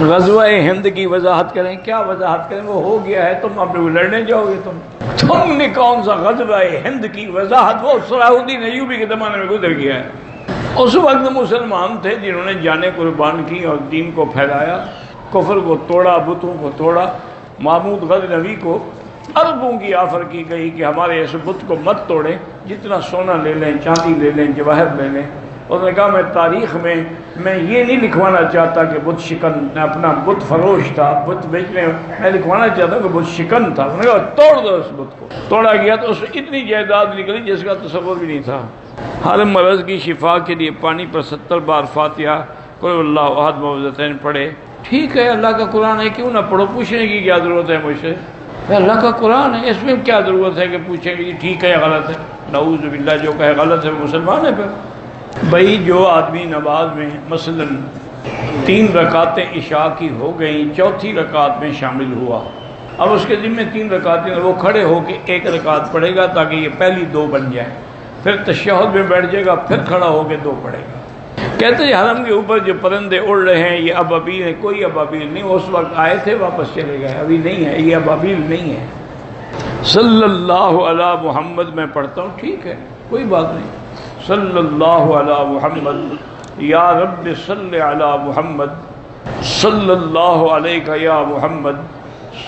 غزوہ ہند کی وضاحت کریں، کیا وضاحت کریں؟ وہ ہو گیا ہے، تم اب لڑنے جاؤ گے؟ تم نے کون سا غزوہ ہند کی وضاحت؟ وہ صلاح الدین ایوبی کے زمانے میں گزر گیا ہے۔ اس وقت مسلمان تھے جنہوں نے جانیں قربان کی اور دین کو پھیلایا، کفر کو توڑا، بتوں کو توڑا۔ محمود غزنوی کو اربوں کی آفر کی گئی کہ ہمارے اس بت کو مت توڑیں، جتنا سونا لے لیں، چاندی لے لیں، جواہر لے لیں۔ انہوں نے کہا میں تاریخ میں یہ نہیں لکھوانا چاہتا کہ بت شکن اپنا بت فروش تھا، بت بیچنے، میں لکھوانا چاہتا ہوں کہ بت شکن تھا۔ انہوں نے کہا توڑ دو اس بت کو۔ توڑا گیا تو اس میں اتنی جائیداد نکلی جس کا تصور بھی نہیں تھا۔ ہر مرض کی شفا کے لیے پانی پر 70 بار فاتحہ قل اللہ احد معوذتین پڑھے۔ ٹھیک ہے، اللہ کا قرآن ہے، کیوں نہ پڑھو؟ پوچھنے کی کیا ضرورت ہے مجھ سے؟ اللہ کا قرآن ہے، اس میں کیا ضرورت ہے کہ پوچھیں کہ ٹھیک ہے یا غلط ہے؟ نعوذ باللہ، جو کہے غلط ہے وہ مسلمان ہے۔ پھر بھائی جو آدمی نماز میں مثلا 3 رکعتیں عشاء کی ہو گئیں، چوتھی رکعت میں شامل ہوا، اب اس کے ذمہ 3 رکعتیں، وہ کھڑے ہو کے 1 رکعت پڑھے گا تاکہ یہ پہلی 2 بن جائیں، پھر تشہد میں بیٹھ جائے گا، پھر کھڑا ہو کے 2 پڑھے گا۔ کہتے ہیں حرم کے اوپر جو پرندے اڑ رہے ہیں یہ ابابیل ہے۔ کوئی ابابیل نہیں، اس وقت آئے تھے واپس چلے گئے، ابھی نہیں ہے، یہ ابابیل نہیں ہے۔ صلی اللہ علی محمد میں پڑھتا ہوں، ٹھیک ہے، کوئی بات نہیں۔ صلی اللہ علی محمد یا رب صلی علی محمد، صلی اللہ علیہ یا محمد،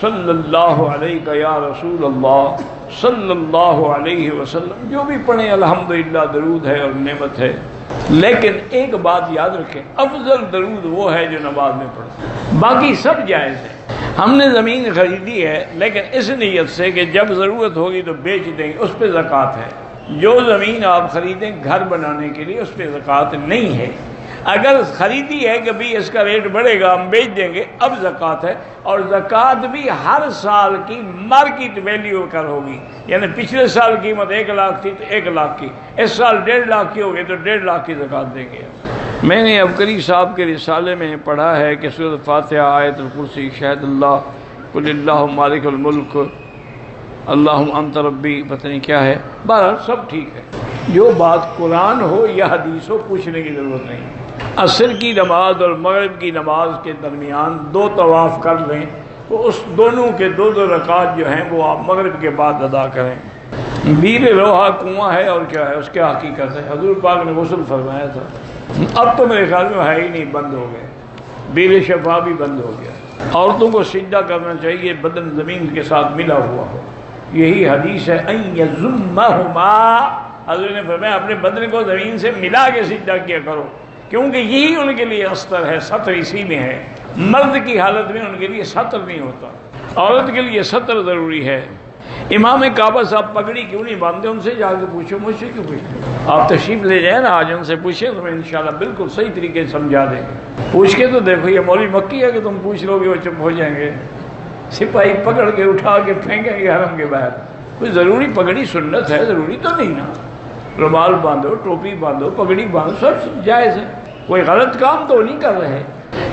صلی اللہ علیہ یا رسول اللہ، صلی اللہ علیہ وسلم، جو بھی پڑھیں الحمدللہ درود ہے اور نعمت ہے۔ لیکن ایک بات یاد رکھیں، افضل درود وہ ہے جو نماز میں پڑھیں، باقی سب جائز ہے۔ ہم نے زمین خریدی ہے لیکن اس نیت سے کہ جب ضرورت ہوگی تو بیچ دیں گے، اس پہ زکوٰۃ ہے۔ جو زمین آپ خریدیں گھر بنانے کے لیے اس پہ زکوٰۃ نہیں ہے۔ اگر خریدی ہے کہ بھی اس کا ریٹ بڑھے گا ہم بیچ دیں گے، اب زکوٰۃ ہے، اور زکوٰۃ بھی ہر سال کی مارکیٹ ویلیو کر ہوگی، یعنی پچھلے سال قیمت 1 لاکھ تھی تو 1 لاکھ کی، اس سال 1.5 لاکھ کی ہوگی تو 1.5 لاکھ کی زکوٰۃ دیں گے۔ میں نے عبقری صاحب کے رسالے میں پڑھا ہے کہ سورۃ فاتحہ، آیت الکرسی، شہد اللہ، قل اللہ مالک الملک، اللہم انت ربی، پتہ نہیں کیا ہے، بہرحال سب ٹھیک ہے۔ جو بات قرآن ہو یا حدیث ہو پوچھنے کی ضرورت نہیں۔ عصر کی نماز اور مغرب کی نماز کے درمیان 2 طواف کر لیں تو اس دونوں کے 2 رکعت جو ہیں وہ آپ مغرب کے بعد ادا کریں۔ بیر روحا کنواں ہے اور کیا ہے، اس کے حقیقت ہے، حضور پاک نے غسل فرمایا تھا، اب تو میرے خیال میں ہے ہی نہیں، بند ہو گئے، بیر شفا بھی بند ہو گیا۔ عورتوں کو سجدہ کرنا چاہیے بدن زمین کے ساتھ ملا ہوا ہو، یہی حدیث ہے ان یضمہما، حضور نے فرمایا اپنے بدن کو زمین سے ملا کے سجدہ کیا کرو، کیونکہ یہی ان کے لیے استر ہے، ستر اسی میں ہے۔ مرد کی حالت میں ان کے لیے ستر نہیں ہوتا، عورت کے لیے ستر ضروری ہے۔ امام کعبہ صاحب پگڑی کیوں نہیں باندھتے؟ ان سے جا کے پوچھو، مجھ سے کیوں پوچھتے؟ آپ تشریف لے جائیں نا آج، ان سے پوچھیں تو میں انشاءاللہ بالکل صحیح طریقے سے سمجھا دیں گے۔ پوچھ کے تو دیکھو، یہ مولوی مکی ہے کہ تم پوچھ لو گے وہ چپ ہو جائیں گے؟ سپاہی پکڑ کے اٹھا کے پھینکیں گے حرم کے باہر۔ کوئی ضروری پگڑی سنت ہے، ضروری تو نہیں نا، رومال باندھو، ٹوپی باندھو، پگڑی باندھو، سب جائز ہے، کوئی غلط کام تو نہیں کر رہے۔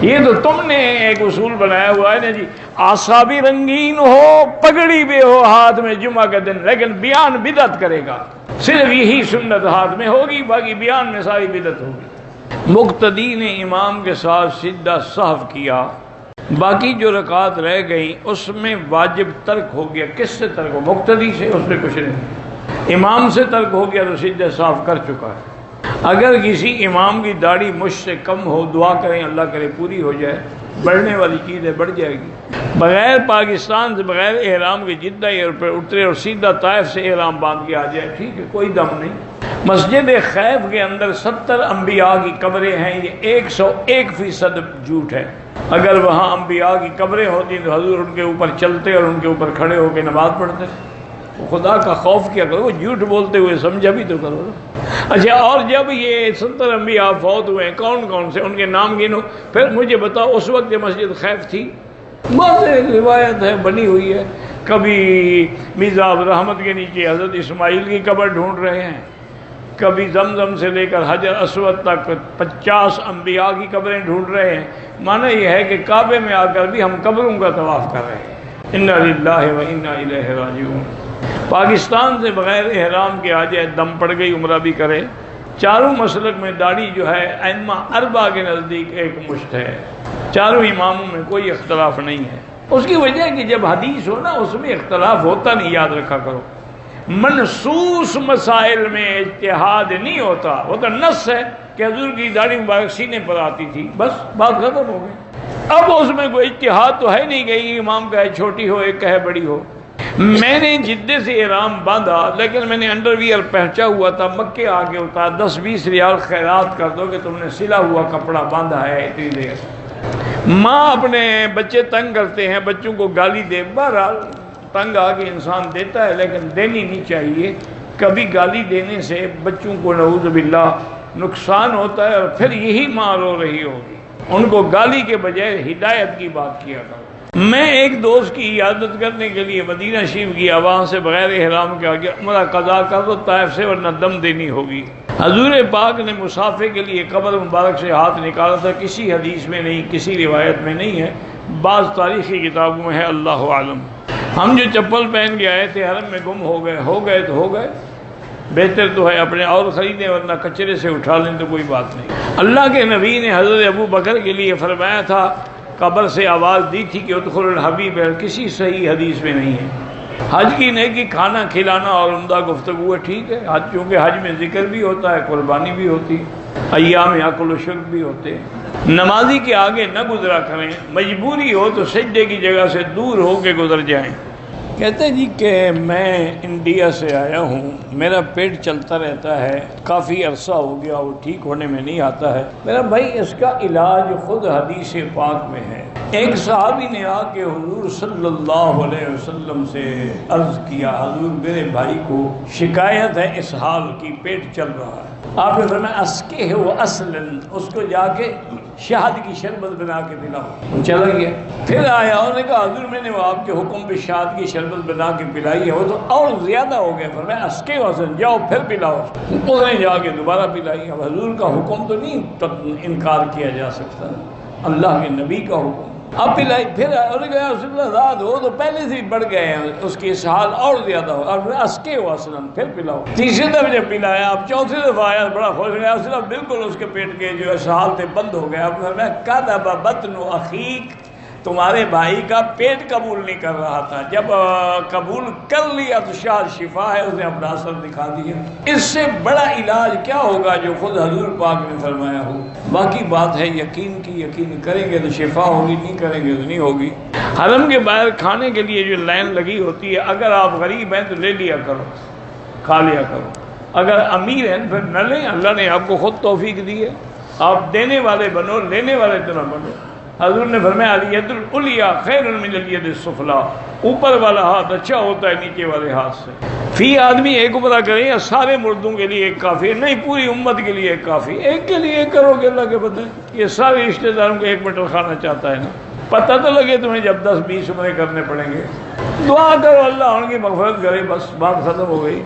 یہ تو تم نے ایک اصول بنایا ہوا ہے نا جی، عصا بھی رنگین ہو، پگڑی بھی ہو ہاتھ میں جمعہ کا دن، لیکن بیان بدعت کرے گا، صرف یہی سنت ہاتھ میں ہوگی، باقی بیان میں ساری بدعت ہوگی۔ مقتدی نے امام کے ساتھ سجدہ سہو کیا، باقی جو رکعات رہ گئیں اس میں واجب ترک ہو گیا، کس سے ترک ہو؟ مقتدی سے، اس میں کچھ نہیں، امام سے ترک ہو گیا تو سجدہ سہو کر چکا ہے۔ اگر کسی امام کی داڑھی مجھ سے کم ہو، دعا کریں اللہ کرے پوری ہو جائے، بڑھنے والی چیزیں بڑھ جائے گی۔ بغیر پاکستان سے بغیر احرام کے جدہ ایئرپورٹ اترے اور سیدھا طائف سے احرام باندھ کے آ جائے، ٹھیک ہے، کوئی دم نہیں۔ مسجد خیف کے اندر 70 انبیاء کی قبریں ہیں، یہ 101% جھوٹ ہے۔ اگر وہاں انبیاء کی قبریں ہوتی تو حضور ان کے اوپر چلتے اور ان کے اوپر کھڑے ہو کے نماز پڑھتے۔ خدا کا خوف کیا کرو، جھوٹ بولتے ہوئے سمجھا بھی تو کرو۔ اچھا، اور جب یہ 70 انبیاء فوت ہوئے، کون کون سے، ان کے نام گنو، پھر مجھے بتاؤ اس وقت یہ مسجد خیف تھی؟ بس ایک روایت ہے بنی ہوئی ہے، کبھی میزاب رحمت کے نیچے حضرت اسماعیل کی قبر ڈھونڈ رہے ہیں، کبھی زمزم سے لے کر حجر اسود تک 50 انبیاء کی قبریں ڈھونڈ رہے ہیں۔ معنی یہ ہے کہ کعبے میں آ کر بھی ہم قبروں کا طواف کر رہے ہیں۔ انا للہ و انا الیہ راجعون۔ پاکستان سے بغیر احرام کے آ جائے، دم پڑ گئی عمرہ بھی کرے۔ چاروں مسلک میں داڑھی جو ہے ائمہ اربعہ کے نزدیک ایک مشت ہے۔ چاروں اماموں میں کوئی اختلاف نہیں ہے۔ اس کی وجہ ہے کہ جب حدیث ہو نا اس میں اختلاف ہوتا نہیں، یاد رکھا کرو۔ منصوص مسائل میں اجتہاد نہیں ہوتا، وہ تو نص ہے کہ حضور کی داڑھی مبارک سینے پر آتی تھی، بس بات ختم ہو گئی۔ اب اس میں کوئی اجتہاد تو ہے نہیں کہ ایک امام کا ہے چھوٹی ہو، ایک کا ہے بڑی ہو۔ میں نے جدے سے احرام باندھا، لیکن میں نے انڈر ویئر پہنچا ہوا تھا، مکے آگے اتارا، 10-20 ریال خیرات کر دو کہ تم نے سلا ہوا کپڑا باندھا ہے اتنی دیر۔ ماں اپنے بچے تنگ کرتے ہیں، بچوں کو گالی دے، بہرحال تنگ آ کے انسان دیتا ہے لیکن دینی نہیں چاہیے۔ کبھی گالی دینے سے بچوں کو نعوذ باللہ نقصان ہوتا ہے، اور پھر یہی ماں رو رہی ہوگی۔ ان کو گالی کے بجائے ہدایت کی بات کیا کرو۔ میں ایک دوست کی عیادت کرنے کے لیے مدینہ شریف گیا، وہاں سے بغیر احرام کے آگے عمرہ قضا کر دو طائف سے، ورنہ دم دینی ہوگی۔ حضور پاک نے مسافر کے لیے قبر مبارک سے ہاتھ نکالا تھا، کسی حدیث میں نہیں، کسی روایت میں نہیں ہے، بعض تاریخی کتابوں میں ہے، اللہ عالم۔ ہم جو چپل پہن کے آئے تھے حرم میں گم ہو گئے تو ہو گئے، بہتر تو ہے اپنے اور خریدیں، ورنہ کچرے سے اٹھا لیں تو کوئی بات نہیں۔ اللہ کے نبی نے حضرت ابو بکر کے لیے فرمایا تھا، قبر سے آواز دی تھی کہ ادخل الحبیب، کسی صحیح حدیث میں نہیں ہے۔ حج کی نیکی کھانا کھلانا اور عمدہ گفتگو ہے، ٹھیک ہے، حج چونکہ حج میں ذکر بھی ہوتا ہے، قربانی بھی ہوتی، ایام اکل و شرب بھی ہوتے۔ نمازی کے آگے نہ گزرا کریں، مجبوری ہو تو سجدے کی جگہ سے دور ہو کے گزر جائیں۔ کہتے ہیں جی کہ میں انڈیا سے آیا ہوں، میرا پیٹ چلتا رہتا ہے، کافی عرصہ ہو گیا، وہ ٹھیک ہونے میں نہیں آتا ہے۔ میرا بھائی اس کا علاج خود حدیث پاک میں ہے۔ ایک صحابی نے آ کے حضور صلی اللہ علیہ وسلم سے عرض کیا، حضور میرے بھائی کو شکایت ہے اسہال کی، پیٹ چل رہا ہے۔ آپ نے فرمایا اسقہ و اصلاً، اس کو جا کے شہد کی شربت بنا کے پلاؤ۔ چلا گیا، پھر آیا، انہوں نے کہا حضور میں نے وہ آپ کے حکم پہ شہد کی شربت بنا کے پلائی ہے، وہ تو اور زیادہ ہو گیا۔ فرمایا اسقہ و اصلاً، جاؤ پھر پلاؤ۔ اس نے جا کے دوبارہ پلائی۔ اب حضور کا حکم تو نہیں انکار کیا جا سکتا، اللہ کے نبی کا حکم۔ اب پلائی، پھر رسول اللہ ذات ہو تو پہلے سے بڑھ گئے ہیں، اس کی اسہال اور زیادہ ہو، اور اسقے و اصلاً، پھر پلاؤ۔ تیسری دفعہ جب پلایا، اب چوتھی دفعہ آیا، بڑا خوش ہو گیا، اصلا بالکل اس کے پیٹ کے جو اسہال تھے بند ہو گیا۔ اب میں کذب بطن اخیک، تمہارے بھائی کا پیٹ قبول نہیں کر رہا تھا، جب قبول کر لیا تو شاید شفا ہے، اس نے اپنا اثر دکھا دیا۔ اس سے بڑا علاج کیا ہوگا جو خود حضور پاک نے فرمایا ہو؟ باقی بات ہے یقین کی، یقین کریں گے تو شفا ہوگی، نہیں کریں گے تو نہیں ہوگی۔ حرم کے باہر کھانے کے لیے جو لائن لگی ہوتی ہے، اگر آپ غریب ہیں تو لے لیا کرو، کھا لیا کرو، اگر امیر ہیں پھر نہ لیں، اللہ نے آپ کو خود توفیق دی ہے، آپ دینے والے بنو، لینے والے تو نہ بنو۔ حضور نے فرمایا الید العلیٰ خیر من الید السفلیٰ، اوپر والا ہاتھ اچھا ہوتا ہے نیچے والے ہاتھ سے۔ فی آدمی ایک عمرہ کریں یا سارے مردوں کے لیے ایک کافی ہے؟ نہیں، پوری امت کے لیے ایک کافی، ایک کے لیے ایک کرو گے، اللہ کے بدلے۔ یہ سارے رشتہ داروں کو ایک مٹر کھانا چاہتا ہے نا، پتہ تو لگے تمہیں جب 10-20 عمرے کرنے پڑیں گے۔ دعا کرو اللہ ان کی مغفرت کرے، بس بات ختم ہو گئی۔